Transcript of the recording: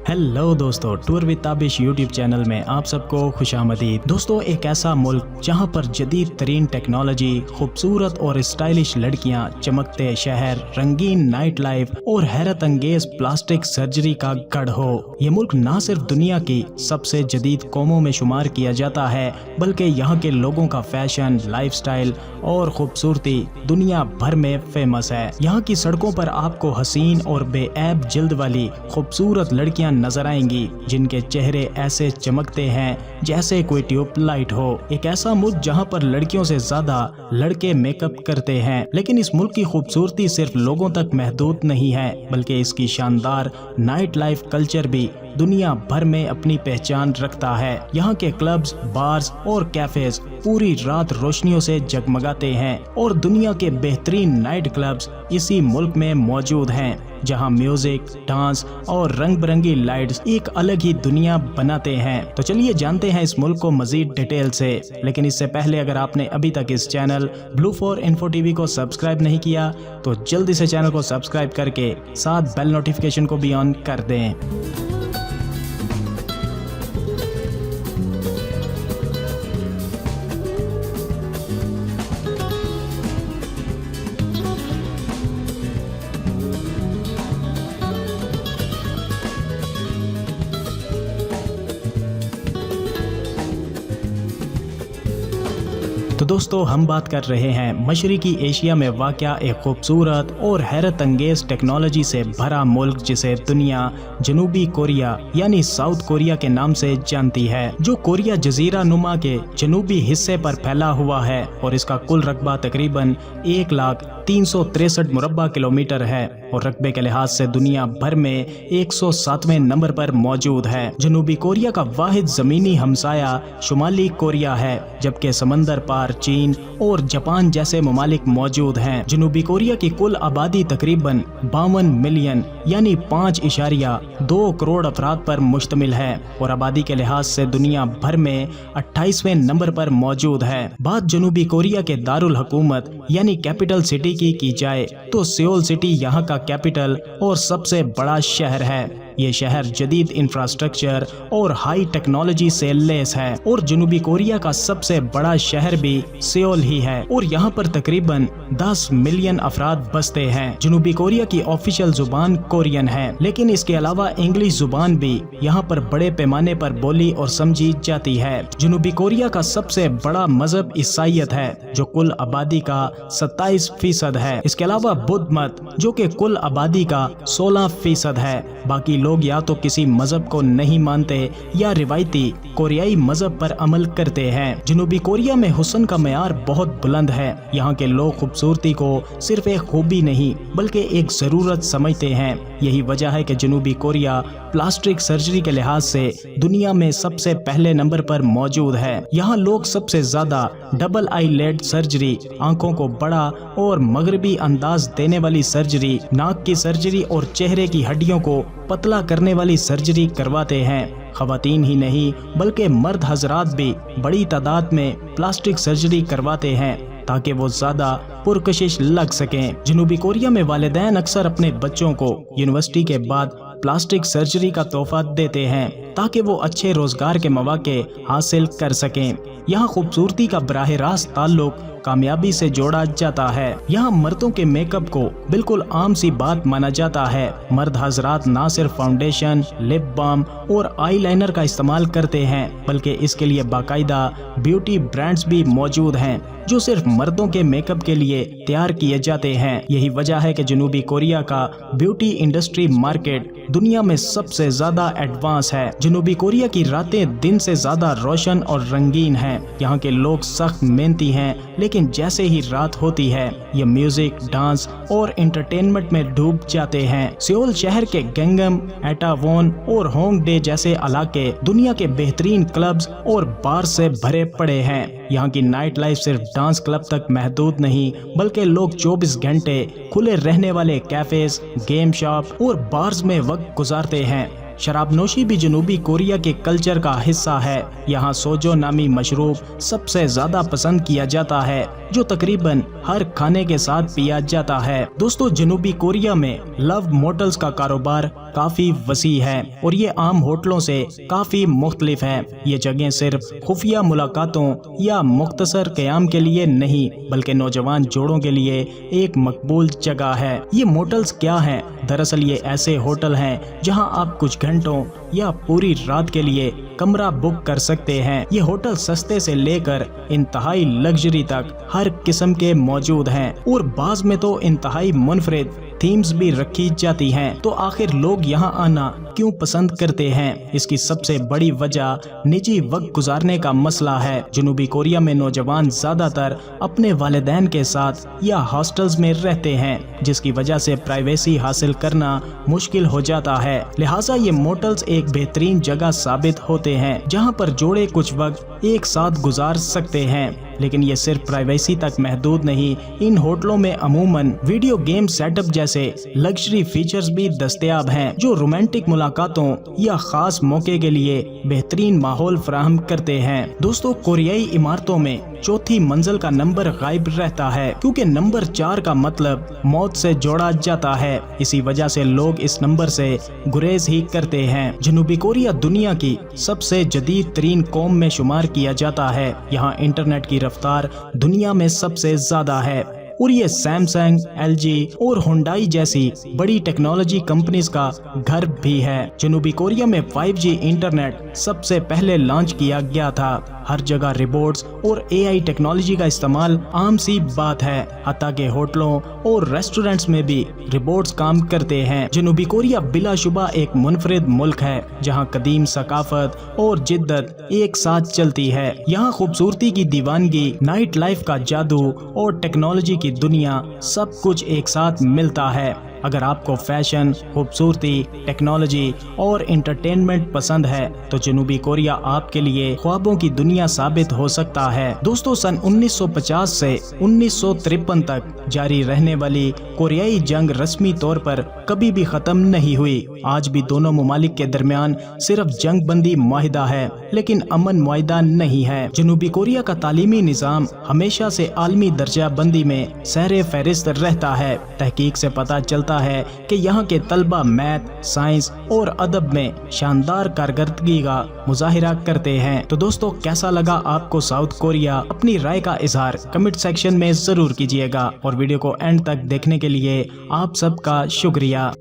Hello दोस्तों, tour with Tabish YouTube channel में आप सबको खुशामदीद। दोस्तों, एक ऐसा मुल्क जहां पर जदीद तरीन टेक्नोलॉजी, खूबसूरत और स्टाइलिश लड़कियां, चमकते शहर, रंगीन नाइट लाइफ और हैरत अंगेज प्लास्टिक सर्जरी का गढ़ हो। ये मुल्क न सिर्फ दुनिया की सबसे जदीद कौमों में शुमार किया जाता है, बल्कि यहाँ के लोगों का फैशन, लाइफस्टाइल और खूबसूरती दुनिया भर में फेमस है। यहाँ की सड़कों पर आपको हसीन और बेऐब जिल्द वाली खूबसूरत लड़कियां नजर आएंगी, जिनके चेहरे ऐसे चमकते हैं जैसे कोई ट्यूबलाइट हो। एक ऐसा मुल्क जहां पर लड़कियों से ज्यादा लड़के मेकअप करते हैं। लेकिन इस मुल्क की खूबसूरती सिर्फ लोगों तक महदूद नहीं है, बल्कि इसकी शानदार नाइट लाइफ कल्चर भी दुनिया भर में अपनी पहचान रखता है। यहाँ के क्लब्स, बार्स और कैफेज पूरी रात रोशनियों से जगमगाते हैं और दुनिया के बेहतरीन नाइट क्लब्स इसी मुल्क में मौजूद हैं, जहां म्यूजिक, डांस और रंग बिरंगी लाइट्स एक अलग ही दुनिया बनाते हैं। तो चलिए जानते हैं इस मुल्क को मजीद डिटेल से। लेकिन इससे पहले अगर आपने अभी तक इस channel blue for info TV को सब्सक्राइब नहीं किया तो जल्दी से चैनल को सब्सक्राइब करके साथ बेल नोटिफिकेशन को भी ऑन कर दें। तो दोस्तों, हम बात कर रहे हैं मशरकी एशिया में वाक़या एक खूबसूरत और हैरत अंगेज टेक्नोलॉजी से भरा मुल्क, जिसे दुनिया जनूबी कोरिया यानी साउथ कोरिया के नाम से जानती है, जो कोरिया जजीरा नुमा के जनूबी हिस्से पर फैला हुआ है और इसका कुल रकबा तकरीबन 1,03,63 मुरब्बा किलोमीटर है और रकबे के लिहाज से दुनिया भर में 107वें नंबर पर मौजूद है। जनूबी कोरिया का वाहिद जमीनी हमसाया शुमाली कोरिया है, जबकि समंदर पार चीन और जापान जैसे ममालिक मौजूद हैं। जनूबी कोरिया की कुल आबादी तकरीबन 52 मिलियन यानी 5.2 करोड़ अफराद पर मुश्तमिल है और आबादी के लिहाज से दुनिया भर में 28वें नंबर पर मौजूद है। बात जनूबी कोरिया के दारुल हुकूमत यानी कैपिटल सिटी की जाए तो सियोल सिटी यहाँ का कैपिटल और सबसे बड़ा शहर है। ये शहर जदीद इंफ्रास्ट्रक्चर और हाई टेक्नोलॉजी से लेस है और जनूबी कोरिया का सबसे बड़ा शहर भी सियोल ही है और यहाँ पर तकरीबन 10 मिलियन अफराद बसते हैं। जनूबी कोरिया की ऑफिशियल जुबान कोरियन है, लेकिन इसके अलावा इंग्लिश जुबान भी यहाँ पर बड़े पैमाने पर बोली और समझी जाती है। जनूबी कोरिया का सबसे बड़ा मजहब ईसाईयत है, जो कुल आबादी का 27% है। इसके अलावा बुद्ध मत, जो कि कुल आबादी का 16% है। बाकी लोग या तो किसी मजहब को नहीं मानते या रिवायती कोरियाई मजहब पर अमल करते हैं। जनूबी कोरिया में हुस्न का मयार बहुत बुलंद है। यहाँ के लोग खूबसूरती को सिर्फ एक खूबी नहीं बल्कि एक जरूरत समझते हैं। यही वजह है कि जनूबी कोरिया प्लास्टिक सर्जरी के लिहाज से दुनिया में सबसे पहले नंबर पर मौजूद है। यहाँ लोग सबसे ज्यादा डबल आईलेड सर्जरी, आंखों को बड़ा और मगरबी अंदाज देने वाली सर्जरी, नाक की सर्जरी और चेहरे की हड्डियों को पतला करने वाली सर्जरी करवाते हैं। खवातीन ही नहीं बल्कि मर्द हजरात भी बड़ी तादाद में प्लास्टिक सर्जरी करवाते हैं ताकि वो ज्यादा पुरकशिश लग सकें। जनूबी कोरिया में वालिदैन अक्सर अपने बच्चों को यूनिवर्सिटी के बाद प्लास्टिक सर्जरी का तोहफा देते हैं ताकि वो अच्छे रोजगार के मौके हासिल कर सकें। यहाँ खूबसूरती का बराह रास्त ताल्लुक कामयाबी से जोड़ा जाता है। यहाँ मर्दों के मेकअप को बिल्कुल आम सी बात माना जाता है। मर्द हजरात ना सिर्फ फाउंडेशन, लिप बाम और आई लाइनर का इस्तेमाल करते हैं, बल्कि इसके लिए बाकायदा ब्यूटी ब्रांड्स भी मौजूद हैं जो सिर्फ मर्दों के मेकअप के लिए तैयार किए जाते हैं। यही वजह है कि जनूबी कोरिया का ब्यूटी इंडस्ट्री मार्केट दुनिया में सबसे ज्यादा एडवांस है। जनूबी कोरिया की रातें दिन से ज्यादा रोशन और रंगीन हैं। यहाँ के लोग सख्त मेहनती हैं, लेकिन जैसे ही रात होती है ये म्यूजिक, डांस और एंटरटेनमेंट में डूब जाते हैं। सियोल शहर के गंगम, एटावोन और होंगडे जैसे इलाके दुनिया के बेहतरीन क्लब्स और बार से भरे पड़े हैं। यहाँ की नाइट लाइफ सिर्फ डांस क्लब तक महदूद नहीं बल्कि लोग 24 घंटे खुले रहने वाले कैफेज, गेम शॉप और बार्स में वक्त गुजारते हैं। शराबनोशी भी जनूबी कोरिया के कल्चर का हिस्सा है। यहाँ सोजो नामी मशरूब सबसे ज्यादा पसंद किया जाता है, जो तकरीबन हर खाने के साथ पिया जाता है। दोस्तों, जनूबी कोरिया में लव मोटल्स का कारोबार काफी वसी है और ये आम होटलों से काफी मुख्तलिफ है। ये जगह सिर्फ खुफिया मुलाकातों या मुख्तसर क़याम के लिए नहीं बल्कि नौजवान जोड़ों के लिए एक मकबूल जगह है। ये मोटल्स क्या हैं? दरअसल ये ऐसे होटल हैं जहां आप कुछ घंटों या पूरी रात के लिए कमरा बुक कर सकते हैं। ये होटल सस्ते से लेकर इंतहाई लग्जरी तक हर किस्म के मौजूद हैं और बाज में तो इंतहाई मुनफरिद थीम्स भी रखी जाती हैं। तो आखिर लोग यहाँ आना क्यों पसंद करते हैं? इसकी सबसे बड़ी वजह निजी वक्त गुजारने का मसला है। जनूबी कोरिया में नौजवान ज्यादातर अपने वालिदैन के साथ या हॉस्टल्स में रहते हैं, जिसकी वजह से प्राइवेसी हासिल करना मुश्किल हो जाता है। लिहाजा ये मोटल्स एक बेहतरीन जगह साबित होते हैं जहाँ पर जोड़े कुछ वक्त एक साथ गुजार सकते हैं। लेकिन ये सिर्फ प्राइवेसी तक महदूद नहीं, इन होटलों में अमूमन वीडियो गेम सेटअप जैसे लग्जरी फीचर्स भी दस्तयाब हैं जो रोमांटिक मुलाकातों या खास मौके के लिए बेहतरीन माहौल फराहम करते हैं। दोस्तों, कोरियाई इमारतों में चौथी मंजिल का नंबर गायब रहता है क्योंकि नंबर 4 का मतलब मौत से जोड़ा जाता है। इसी वजह से लोग इस नंबर से गुरेज ही करते हैं। जनूबी कोरिया दुनिया की सबसे जदीद तरीन कौम में शुमार किया जाता है। यहाँ इंटरनेट की रफ्तार दुनिया में सबसे ज्यादा है और ये सैमसंग, एलजी और हुंडई जैसी बड़ी टेक्नोलॉजी कंपनीज का घर भी है। जनूबी कोरिया में 5G इंटरनेट सबसे पहले लॉन्च किया गया था। हर जगह रिबोट्स और AI टेक्नोलॉजी का इस्तेमाल आम सी बात है। हत्ता के होटलों और रेस्टोरेंट्स में भी रिबोट्स काम करते हैं। जनूबी कोरिया बिलाशुबा एक मुनफरिद मुल्क है जहां कदीम सकाफत और जिद्दत एक साथ चलती है। यहाँ खूबसूरती की दीवानगी, नाइट लाइफ का जादू और टेक्नोलॉजी की दुनिया सब कुछ एक साथ मिलता है। अगर आपको फैशन, खूबसूरती, टेक्नोलॉजी और एंटरटेनमेंट पसंद है तो जनूबी कोरिया आपके लिए ख्वाबों की दुनिया साबित हो सकता है। दोस्तों, सन 1950 से 1953 तक जारी रहने वाली कोरियाई जंग रस्मी तौर पर कभी भी खत्म नहीं हुई। आज भी दोनों ममालिक के दरमियान सिर्फ जंग बंदी मुआहिदा है लेकिन अमन मुआहिदा नहीं है। जनूबी कोरिया का तालीमी निज़ाम हमेशा से आलमी दर्जा बंदी में सहरे फहरिस्त रहता है। तहकीक से पता चलता है कि यहाँ के तलबा मैथ, साइंस और अदब में शानदार कारकर्दगी का मुजाहिरा करते हैं। तो दोस्तों, कैसा लगा आपको साउथ कोरिया? अपनी राय का इजहार कमेंट सेक्शन में जरूर कीजिएगा और वीडियो को एंड तक देखने के लिए आप सबका शुक्रिया।